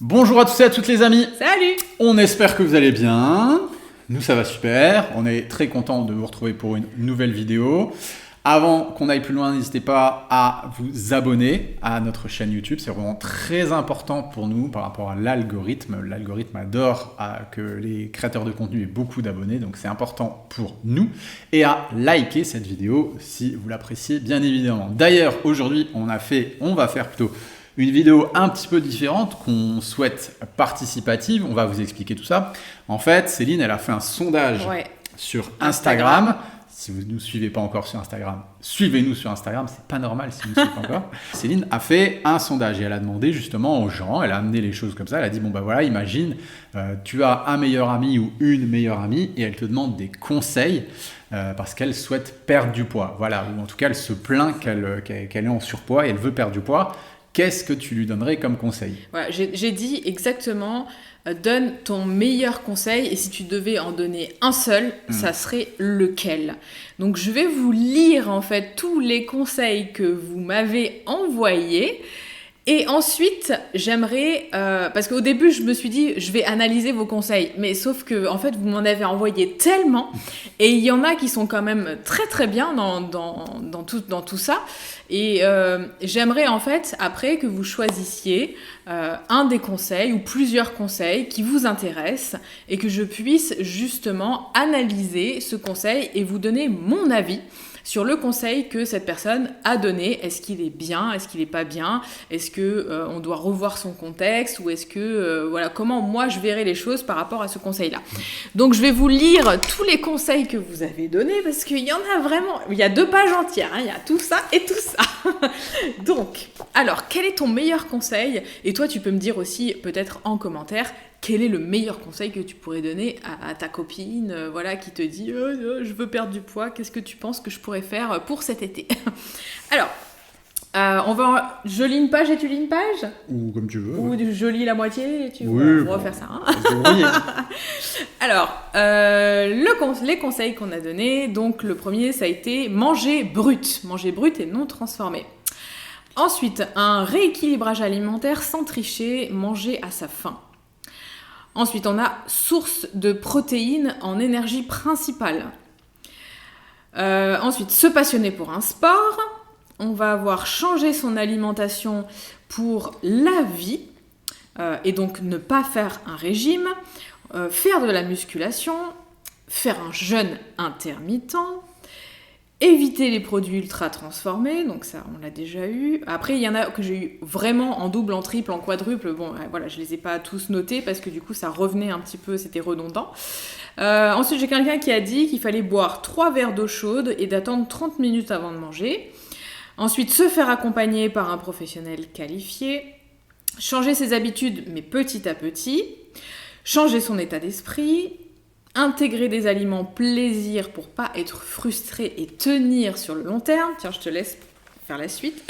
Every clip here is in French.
Bonjour à tous et à toutes les amis. Salut. On espère que vous allez bien. Nous ça va super. On est très content de vous retrouver pour une nouvelle vidéo. Avant qu'on aille plus loin, n'hésitez pas à vous abonner à notre chaîne YouTube. C'est vraiment très important pour nous par rapport à l'algorithme. L'algorithme adore que les créateurs de contenu aient beaucoup d'abonnés, donc c'est important pour nous. Et à liker cette vidéo si vous l'appréciez bien évidemment. D'ailleurs, aujourd'hui, on va faire plutôt une vidéo un petit peu différente qu'on souhaite participative. On va vous expliquer tout ça. En fait, Céline, elle a fait un sondage sur Instagram. Si vous ne nous suivez pas encore sur Instagram, suivez-nous sur Instagram. C'est pas normal si vous ne nous suivez pas encore. Céline a fait un sondage et elle a demandé justement aux gens, elle a amené les choses comme ça. Elle a dit, bon bah voilà, imagine, tu as un meilleur ami ou une meilleure amie et elle te demande des conseils parce qu'elle souhaite perdre du poids. Voilà, ou en tout cas, elle se plaint qu'elle est en surpoids et elle veut perdre du poids. Qu'est-ce que tu lui donnerais comme conseil ? Voilà, j'ai dit exactement, donne ton meilleur conseil et si tu devais en donner un seul, ça serait lequel ? Donc je vais vous lire en fait tous les conseils que vous m'avez envoyés. Et ensuite, j'aimerais, parce qu'au début, je me suis dit, je vais analyser vos conseils, mais sauf que, en fait, vous m'en avez envoyé tellement, et il y en a qui sont quand même très très bien dans tout ça, et j'aimerais en fait, après, que vous choisissiez un des conseils, ou plusieurs conseils qui vous intéressent, et que je puisse justement analyser ce conseil et vous donner mon avis sur le conseil que cette personne a donné. Est-ce qu'il est bien ? Est-ce qu'il n'est pas bien ? Est-ce que on doit revoir son contexte ? Ou est-ce que, voilà, comment moi je verrais les choses par rapport à ce conseil-là ? Donc je vais vous lire tous les conseils que vous avez donnés parce qu'il y en a vraiment, il y a 2 pages entières, hein, il y a tout ça et tout ça. Donc, alors, quel est ton meilleur conseil ? Et toi, tu peux me dire aussi, peut-être en commentaire, quel est le meilleur conseil que tu pourrais donner à ta copine, voilà, qui te dit je veux perdre du poids, qu'est-ce que tu penses que je pourrais faire pour cet été ? Alors, je lis une page et tu lis une page ? Ou comme tu veux. Ou je lis la moitié et tu veux refaire ça. Hein. Alors, les conseils qu'on a donnés, donc le premier, ça a été manger brut et non transformé. Ensuite, un rééquilibrage alimentaire sans tricher, manger à sa faim. Ensuite, on a source de protéines en énergie principale. Ensuite, se passionner pour un sport. On va avoir changé son alimentation pour la vie. Et donc, ne pas faire un régime. Faire de la musculation. Faire un jeûne intermittent. Éviter les produits ultra transformés, donc ça on l'a déjà eu. Après il y en a que j'ai eu vraiment en double, en triple, en quadruple. Bon voilà, je les ai pas tous notés parce que du coup ça revenait un petit peu, c'était redondant. Ensuite j'ai quelqu'un qui a dit qu'il fallait boire 3 verres d'eau chaude et d'attendre 30 minutes avant de manger. Ensuite se faire accompagner par un professionnel qualifié. Changer ses habitudes mais petit à petit. Changer son état d'esprit. Intégrer des aliments plaisir pour pas être frustré et tenir sur le long terme. Tiens, je te laisse faire la suite.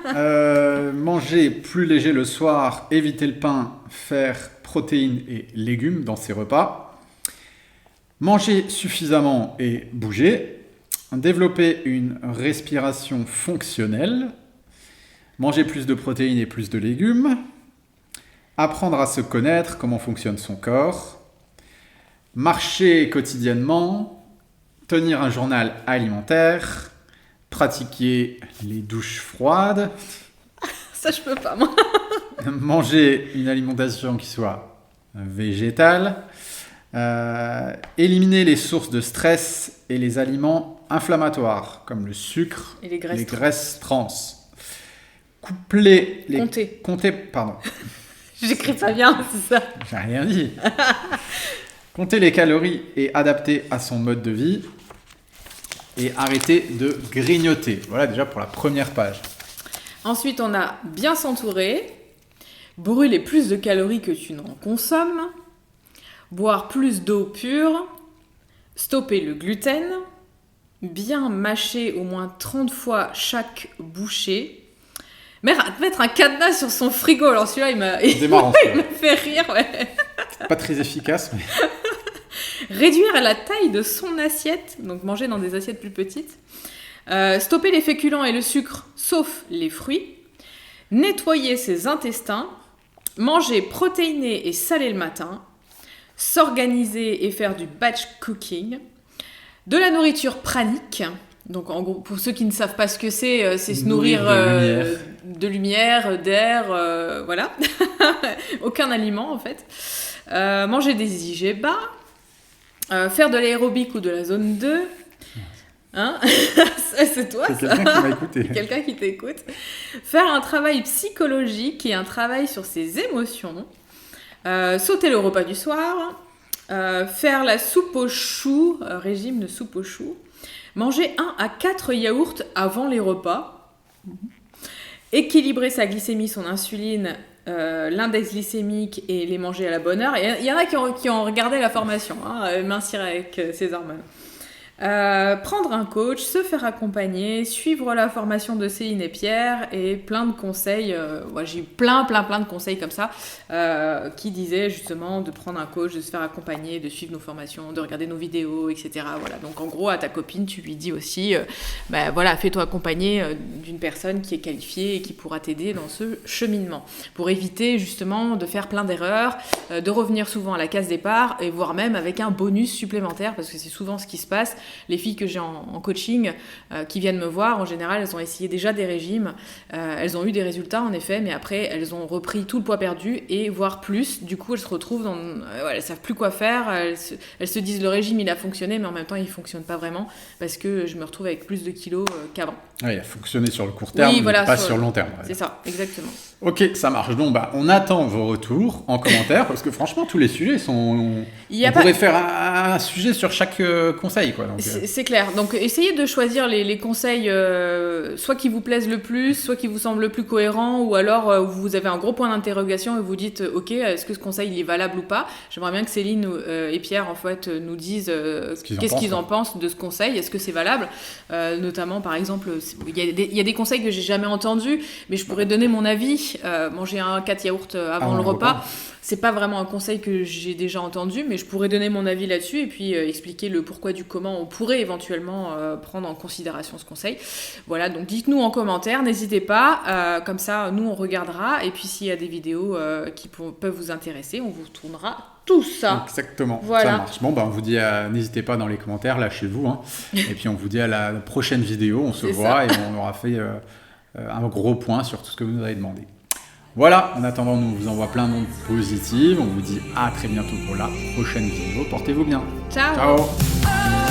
Manger plus léger le soir, éviter le pain, faire protéines et légumes dans ses repas. Manger suffisamment et bouger. Développer une respiration fonctionnelle. Manger plus de protéines et plus de légumes. Apprendre à se connaître, comment fonctionne son corps. Marcher quotidiennement, tenir un journal alimentaire, pratiquer les douches froides. Ça, je peux pas, moi. Manger une alimentation qui soit végétale. Éliminer les sources de stress et les aliments inflammatoires, comme le sucre et les graisses trans. Coupler les... Compter, pardon. J'écris pas bien, c'est ça. J'ai rien dit. Compter les calories et adapter à son mode de vie. Et arrêter de grignoter. Voilà déjà pour la première page. Ensuite, on a bien s'entourer. Brûler plus de calories que tu n'en consommes. Boire plus d'eau pure. Stopper le gluten. Bien mâcher au moins 30 fois chaque bouchée. Mettre un cadenas sur son frigo. Alors celui-là, il m'a fait rire. Ouais. Pas très efficace, mais... Réduire la taille de son assiette, donc manger dans des assiettes plus petites. Stopper les féculents et le sucre, sauf les fruits. Nettoyer ses intestins. manger protéiné et salé le matin, s'organiser et faire du batch cooking, de la nourriture pranique. Donc en gros, pour ceux qui ne savent pas ce que c'est se nourrir de lumière, d'air, voilà. Aucun aliment en fait. Manger des IGBA, faire de l'aérobic ou de la zone 2. Hein c'est toi, c'est ça. quelqu'un qui m'a écouté. Quelqu'un qui t'écoute. Faire un travail psychologique et un travail sur ses émotions. Sauter le repas du soir. Faire la soupe aux choux, régime de soupe aux choux. Manger 1 à 4 yaourts avant les repas. Équilibrer sa glycémie, son insuline, l'index glycémique et les manger à la bonne heure. Il y en a qui ont regardé la formation, mincir avec ses hormones. Prendre un coach, se faire accompagner, suivre la formation de Céline et Pierre et plein de conseils. J'ai eu plein de conseils comme ça qui disaient justement de prendre un coach, de se faire accompagner, de suivre nos formations, de regarder nos vidéos, etc. Voilà. Donc en gros, à ta copine, tu lui dis aussi, fais-toi accompagner d'une personne qui est qualifiée et qui pourra t'aider dans ce cheminement pour éviter justement de faire plein d'erreurs, de revenir souvent à la case départ et voire même avec un bonus supplémentaire parce que c'est souvent ce qui se passe. Les filles que j'ai en coaching qui viennent me voir, en général, elles ont essayé déjà des régimes. Elles ont eu des résultats, en effet, mais après, elles ont repris tout le poids perdu et voire plus. Du coup, elles se retrouvent elles savent plus quoi faire. Elles se disent le régime, il a fonctionné, mais en même temps, il fonctionne pas vraiment parce que je me retrouve avec plus de kilos qu'avant. Oui, il a fonctionné sur le court terme, mais pas sur le long terme. C'est ça, exactement. Ok, ça marche. Donc, on attend vos retours en commentaire parce que franchement, tous les sujets sont. On pourrait faire un sujet sur chaque conseil, quoi. Donc, c'est clair. Donc, essayez de choisir les conseils soit qui vous plaisent le plus, soit qui vous semblent le plus cohérents, ou alors vous avez un gros point d'interrogation et vous dites ok, est-ce que ce conseil il est valable ou pas. J'aimerais bien que Céline et Pierre en fait nous disent qu'est-ce qu'ils en pensent de ce conseil. Est-ce que c'est valable notamment, par exemple, il y a des conseils que j'ai jamais entendus, mais je pourrais donner mon avis. Manger 4 yaourts avant le repas, c'est pas vraiment un conseil que j'ai déjà entendu, mais je pourrais donner mon avis là-dessus et puis expliquer le pourquoi du comment on pourrait éventuellement prendre en considération ce conseil. Voilà, donc dites-nous en commentaire, n'hésitez pas, comme ça nous on regardera, et puis s'il y a des vidéos qui peuvent vous intéresser, on vous tournera tout ça. Exactement, voilà. Ça marche. Bon, on vous dit, n'hésitez pas dans les commentaires, lâchez-vous, et puis on vous dit à la prochaine vidéo, on se voit et on aura fait un gros point sur tout ce que vous nous avez demandé. Voilà, en attendant, nous vous envoie plein d'ondes positives. On vous dit à très bientôt pour la prochaine vidéo. Portez-vous bien. Ciao. Ciao.